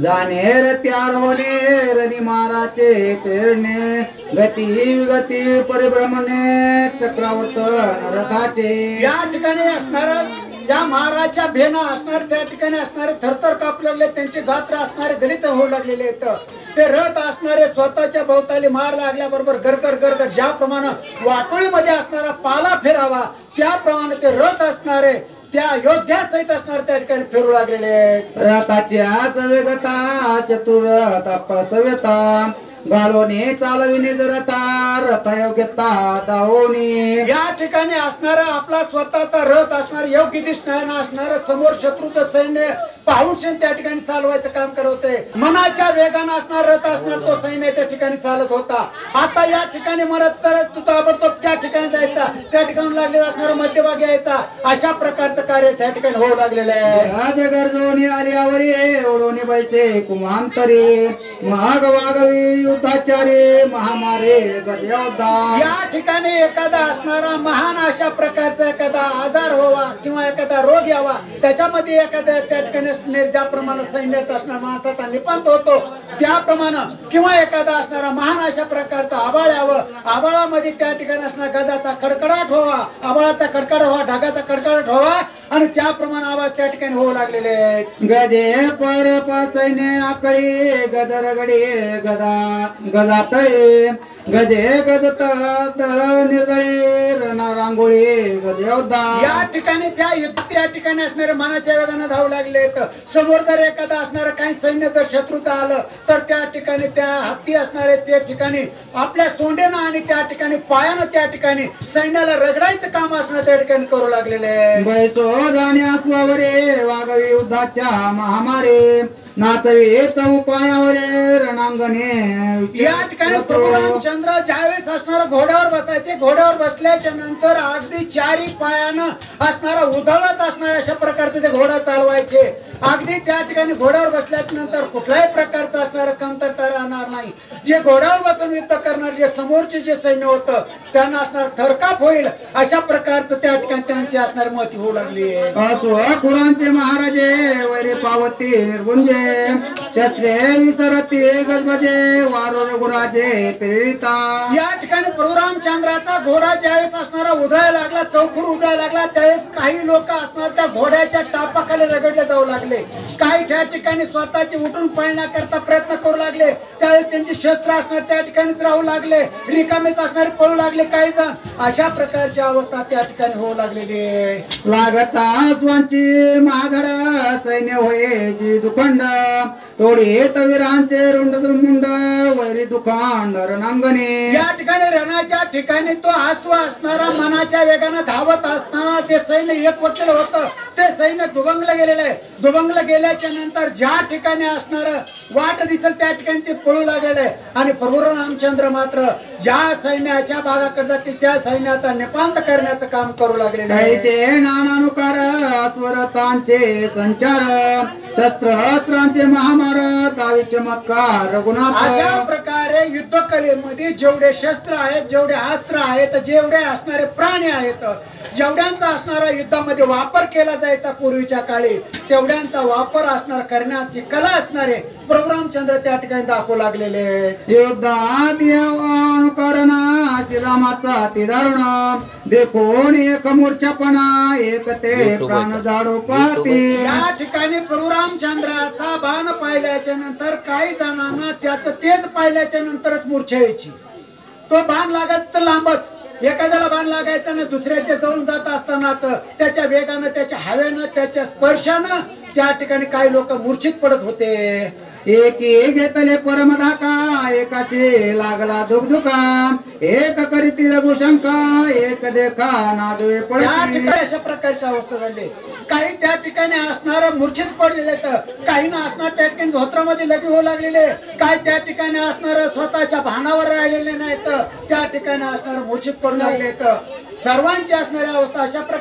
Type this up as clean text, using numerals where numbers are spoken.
जानेर त्यार होणे रणी माराचे प्रेरणे गती विगती परिभ्रमणे चक्रावर्त रथाचे या ठिकाणी असणार या महाराजच्या भेना असणार त्या ठिकाणी असणारे थरथर कापू लागले त्यांचे गात्र असणारे गलित होऊ लागलेले आहेत ते रथ असणारे स्वतःच्या भोवताली मार लागल्याबरोबर गरगर गरगर ज्याप्रमाणे वाटोळीमध्ये असणारा पाला फिरावा त्याप्रमाणे ते रथ असणारे त्या योद्ध्या सहित असणार त्या ठिकाणी फिरू लागलेले आहेत रथाच्या सवेगता चतुर तपसव्यता गालोने चालविणे जरता रथयोग्यता दावोनी या ठिकाणी असणारा आपला स्वतःचा रथ असणार योग्य दिसणार असणार समोर शत्रूचं सैन्य पाहून त्या ठिकाणी चालवायचं काम करत होते मनाच्या वेगानं असणार रथ असणार तो सैन्य त्या ठिकाणी चालत होता आता या ठिकाणी मरत तर ताबडतोब त्या ठिकाणी जायचा त्या ठिकाणी लागलेला असणार मध्यभागी यायचा अशा प्रकारचं कार्य त्या ठिकाणी होऊ लागलेलं आहे राजगर्जोनी आल्यावरी ओढोनी बैसे कुमांतरी महागवागवी युद्धाचारी महामारे गजयोद्धा या ठिकाणी एखादा असणारा महान अशा प्रकारचा एखादा आजार व्हावा किंवा एखादा रोग यावा त्याच्यामध्ये एखाद्या त्या ठिकाणी ज्याप्रमाणे सैन्याचा असणार माणसाचा निपात होतो त्याप्रमाणे किंवा एखादा असणारा महान अशा प्रकारचा आबाळ यावं आबाळामध्ये त्या ठिकाणी असणार गदाचा कडकडाट व्हावा आबाळाचा कडकड व्हावा ढगाचा कडकडाट व्हावा आणि त्याप्रमाणे आवाज त्या ठिकाणी होऊ लागलेले आहेत गजे पर सैन्य आकळी गदरगडी गदा गजा तळे गजे गजत निर्दळे रणा रांगोळी गजयोद्धा या ठिकाणी त्या युद्ध त्या ठिकाणी असणारे मनाच्या वेगाने धावू लागले समोर जर एखादा असणार काही सैन्य जर शत्रूचं आलं तर त्या ठिकाणी त्या हत्ती असणारे त्या ठिकाणी आपल्या सोंडेनं आणि त्या ठिकाणी पायानं त्या ठिकाणी सैन्याला रगडायचं काम असणार त्या ठिकाणी करू लागलेले बैसो जाण्यास वावरे वागवी युद्धाच्या महामारे नाचवे चौपायावरे रणांगणे या ठिकाणी प्रभू रामचंद्र ज्यावेळेस असणारा घोड्यावर बसायचे घोड्यावर बसल्याच्या नंतर अगदी चारी पायानं असणारा उधळत असणाऱ्या अशा प्रकारचे ते घोडा चालवायचे अगदी त्या ठिकाणी घोड्यावर बसल्याच्या नंतर कुठल्याही प्रकारचं असणारं कमतरता राहणार नाही जे घोड्यावर बसून युद्ध करणार जे समोरचे जे सैन्य होतं त्यांना असणार थरकाप होईल अशा प्रकारचं त्या ठिकाणी त्यांची असणारी मती होऊ लागली खुरांचे महाराजे वैरे पावती निर्गुंजे शस्त्रे विसरती गजबजे वारो रघुराजे प्रेरिता या ठिकाणी प्रभू रामचंद्राचा घोडा ज्यावेळेस असणारा उधळायला लागला चौखूर उधळायला लागला त्यावेळेस काही लोक असणार त्या घोड्याच्या टापाखाली रगडले जाऊ लागले काही त्या ठिकाणी स्वतःची उठून पळण्याकरता प्रयत्न करू लागले त्यावेळेस त्यांची शस्त्र असणार त्या ठिकाणीच राहू लागले रिकामेच असणारे पळू लागले काही जण अशा प्रकारची अवस्था त्या ठिकाणी होऊ लागलेली लागता स्वांची महाधर सैन्य होयची दुखंड तोडी तवीरांचे रुंड मुंड वैरी दुखांड रणांगणे या ठिकाणी रणाच्या ठिकाणी तो आश्व असणारा मनाच्या वेगाने धावत असताना ते सैन्य एकवटलेलं होतं ते सैन्य दुभंगलं गेलेलं आहे दुभंगलं गेल्याच्या नंतर ज्या ठिकाणी असणार वाट दिसेल त्या ठिकाणी ते पळू लागले आणि प्रभू रामचंद्र मात्र ज्या सैन्याच्या भागाकडे जातील त्या सैन्याचा निपांत करण्याचं काम करू लागले कैसे नानानुकार स्वरतांचे संचार शस्त्रास्त्रांचे महामार दावी चमत्कार रघुनाथ अशा प्रकारे युद्ध कलेमध्ये जेवढे शस्त्र आहेत जेवढे अस्त्र आहेत जेवढे असणारे प्राणी आहेत जेवढ्यांचा असणारा युद्धामध्ये वापर केला जायचा पूर्वीच्या काळी तेवढ्यांचा वापर असणार करण्याची कला असणारे प्रभू रामचंद्र त्या ठिकाणी दाखवू लागलेले युद्धात अनुकरणा श्रीरामाचा ती दारुण देखून एक मूर्छापणा एक ते प्राण जाडो पाहते या ठिकाणी प्रभू रामचंद्राचा बाण पाहिल्याच्या नंतर काही जणांना त्याचं तेच पाहिल्याच्या नंतरच मूर्छा यायची तो बाण लागायचा तर लांबच एखाद्याला बाण लागायचा ना दुसऱ्याच्या जवळून जात असतानाच त्याच्या वेगानं त्याच्या हवेनं त्याच्या स्पर्शानं त्या ठिकाणी काही लोक मूर्छित पडत होते एकी घेतले परमधाका एकाशी लागला दुखदुखा एक करीती लघुशंका एक देखा नादवे पडते अशा प्रकारची अवस्था झाली काही त्या ठिकाणी असणार मूर्छित पडलेले तर काही ना असणार त्या ठिकाणी धोत्रामध्ये लगी होऊ लागलेले काही त्या ठिकाणी असणार स्वतःच्या भानावर राहिलेले नाहीत त्या ठिकाणी असणार मूर्छित पडू लागले तर सर्वांची असणारी अवस्था अशा प्रकारे